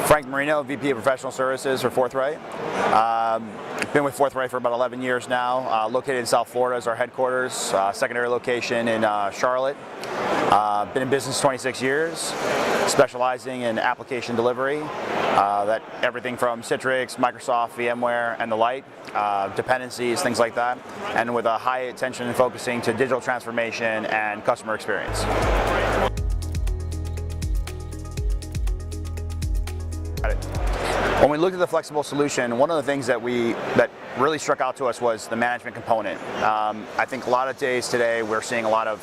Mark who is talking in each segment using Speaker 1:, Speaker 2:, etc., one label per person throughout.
Speaker 1: Frank Merino, VP of Professional Services for Forthright. Been with Forthright for about 11 years now. Located in South Florida is our headquarters, secondary location in Charlotte. Been in business 26 years, specializing in application delivery. That everything from Citrix, Microsoft, VMware, and the like, dependencies, things like that, and with a high attention and focusing to digital transformation and customer experience. When we looked at the Flexxible solution, one of the things that really struck out to us was the management component. I think a lot of days today we're seeing a lot of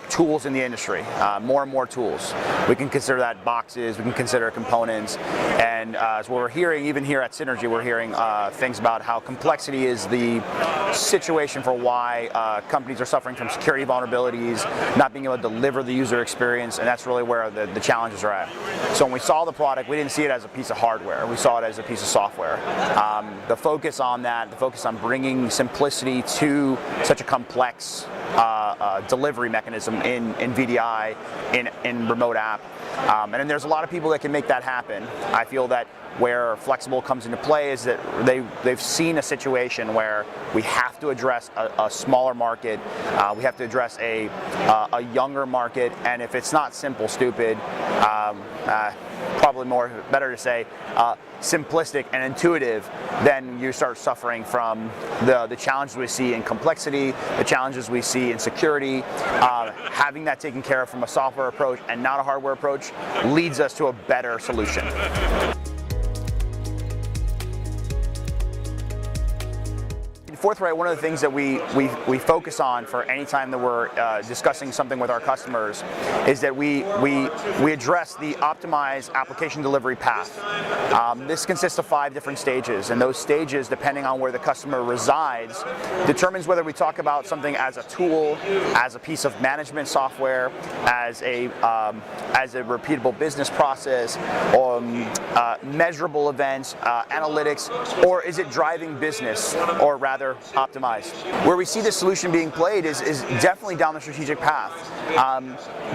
Speaker 1: tools in the industry, more and more tools. We can consider that boxes, we can consider components, and as we're hearing, even here at Synergy, we're hearing things about how complexity is the situation for why companies are suffering from security vulnerabilities, not being able to deliver the user experience, and that's really where the challenges are at. So when we saw the product, we didn't see it as a piece of hardware, we saw it as a piece of software. The focus on that, the focus on bringing simplicity to such a complex delivery mechanism in VDI, in remote app. And then there's a lot of people that can make that happen. I feel that where Flexxible comes into play is that they've seen a situation where we have to address a smaller market, we have to address a younger market, and if it's not simple, stupid, probably better to say simplistic and intuitive, then you start suffering from the challenges we see in complexity, the challenges we see in security. Having that taken care of from a software approach and not a hardware approach leads us to a better solution. Forthright, one of the things that we focus on for any time that we're discussing something with our customers is that we address the optimized application delivery path. This consists of 5 different stages, and those stages, depending on where the customer resides, determines whether we talk about something as a tool, as a piece of management software, as a repeatable business process, or measurable events, analytics, or is it driving business, or rather optimized. Where we see this solution being played is definitely down the strategic path.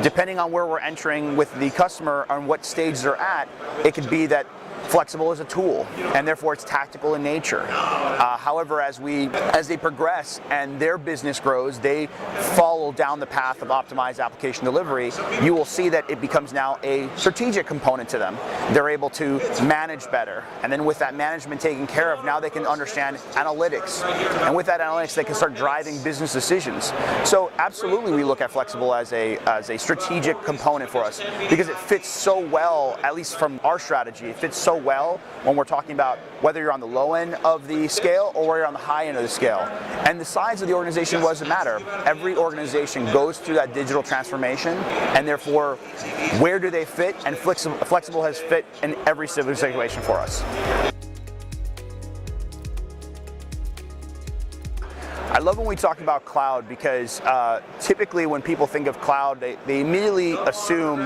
Speaker 1: Depending on where we're entering with the customer, on what stage they're at, it could be that Flexxible is a tool, and therefore it's tactical in nature. However, as they progress and their business grows, they follow down the path of optimized application delivery, you will see that it becomes now a strategic component to them. They're able to manage better, and then with that management taken care of, now they can understand analytics, and with that analytics they can start driving business decisions. So absolutely we look at Flexxible as a strategic component for us, because it fits so well, at least from our strategy, it fits so well when we're talking about whether you're on the low end of the scale or whether you're on the high end of the scale. And the size of the organization doesn't matter. Every organization goes through that digital transformation, and therefore where do they fit? And Flexxible has fit in every situation for us. I love when we talk about cloud, because typically when people think of cloud, they immediately assume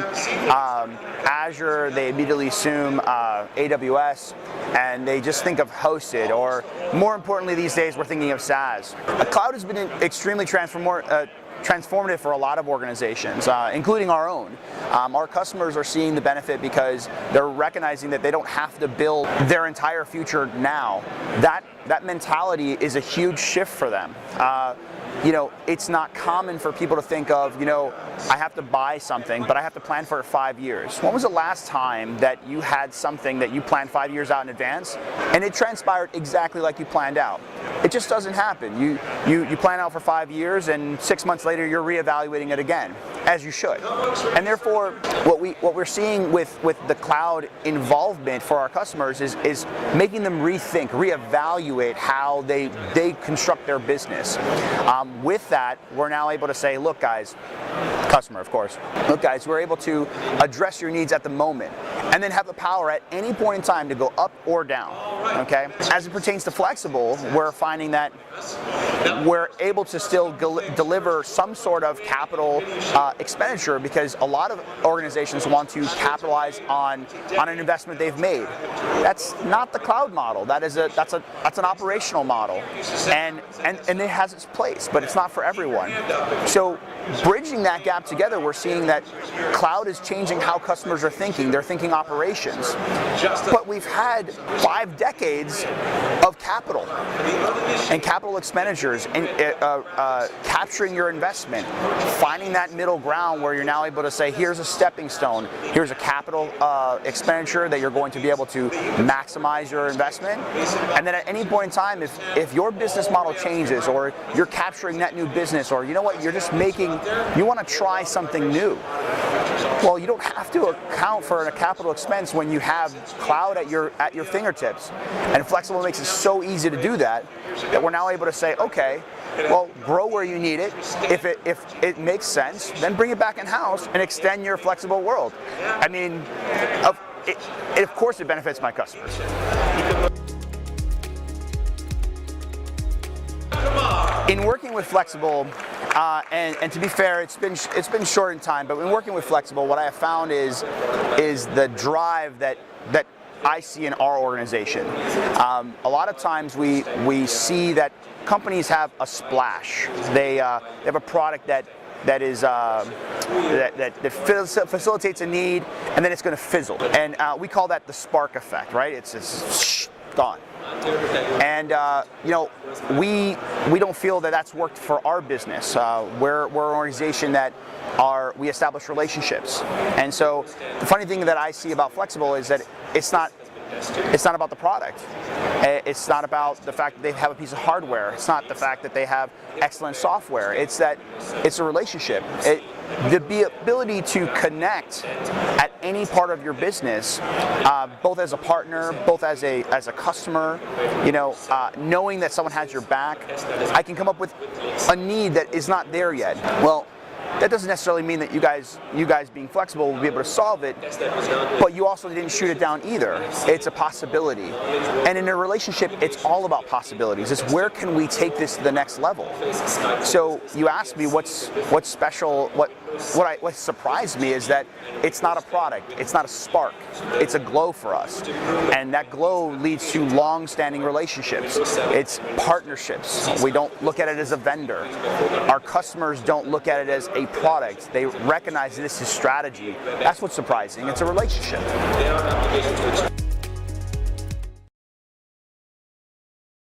Speaker 1: Azure, they immediately assume AWS, and they just think of hosted, or more importantly these days we're thinking of SaaS. Cloud has been extremely transformative for a lot of organizations, including our own. Our customers are seeing the benefit because they're recognizing that they don't have to build their entire future now. That mentality is a huge shift for them. You know, it's not common for people to think of, you know, I have to buy something, but I have to plan for it 5 years. When was the last time that you had something that you planned 5 years out in advance and it transpired exactly like you planned out? It just doesn't happen. You plan out for 5 years, and 6 months later you're reevaluating it again, as you should. And therefore, what we're seeing with the cloud involvement for our customers is making them rethink, reevaluate how they construct their business. With that, we're now able to say, look guys, customer of course, look guys, we're able to address your needs at the moment, and then have the power at any point in time to go up or down, okay? As it pertains to Flexxible, we're finding that we're able to still deliver some sort of capital expenditure, because a lot of organizations want to capitalize on an investment they've made. That's not the cloud model. That's an operational model, and it has its place. But it's not for everyone. So bridging that gap together, we're seeing that cloud is changing how customers are thinking. They're thinking operations. But we've had 5 decades of capital and capital expenditures and capturing your investment, finding that middle ground where you're now able to say, here's a stepping stone, here's a capital expenditure that you're going to be able to maximize your investment. And then at any point in time, if your business model changes, or you're capturing net new business, or you know what, you're just you want to try something new. Well, you don't have to account for a capital expense when you have cloud at your fingertips. And Flexxible makes it so easy to do that we're now able to say, okay, well, grow where you need it. If it makes sense, then bring it back in-house and extend your flexible world. I mean, of course it benefits my customers. In working with Flexxible, and to be fair, it's been short in time, but when working with Flexxible, what I have found is the drive that I see in our organization. A lot of times we see that companies have a splash. They have a product that facilitates a need, and then it's going to fizzle. And we call that the spark effect, right? It's gone. And you know, we don't feel that that's worked for our business. We're an organization that we establish relationships, and so the funny thing that I see about Flexxible is that it's not about the product. It's not about the fact that they have a piece of hardware. It's not the fact that they have excellent software. It's that it's a relationship. The ability to connect at any part of your business, both as a partner, both as a customer, you know, knowing that someone has your back. I can come up with a need that is not there yet. Well, that doesn't necessarily mean that you guys being Flexxible will be able to solve it, but you also didn't shoot it down either. It's a possibility. And in a relationship, it's all about possibilities. It's where can we take this to the next level? So you asked me what's special, what surprised me is that it's not a product, it's not a spark, it's a glow for us. And that glow leads to long-standing relationships. It's partnerships. We don't look at it as a vendor. Our customers don't look at it as a product. They recognize this is strategy. That's what's surprising. It's a relationship.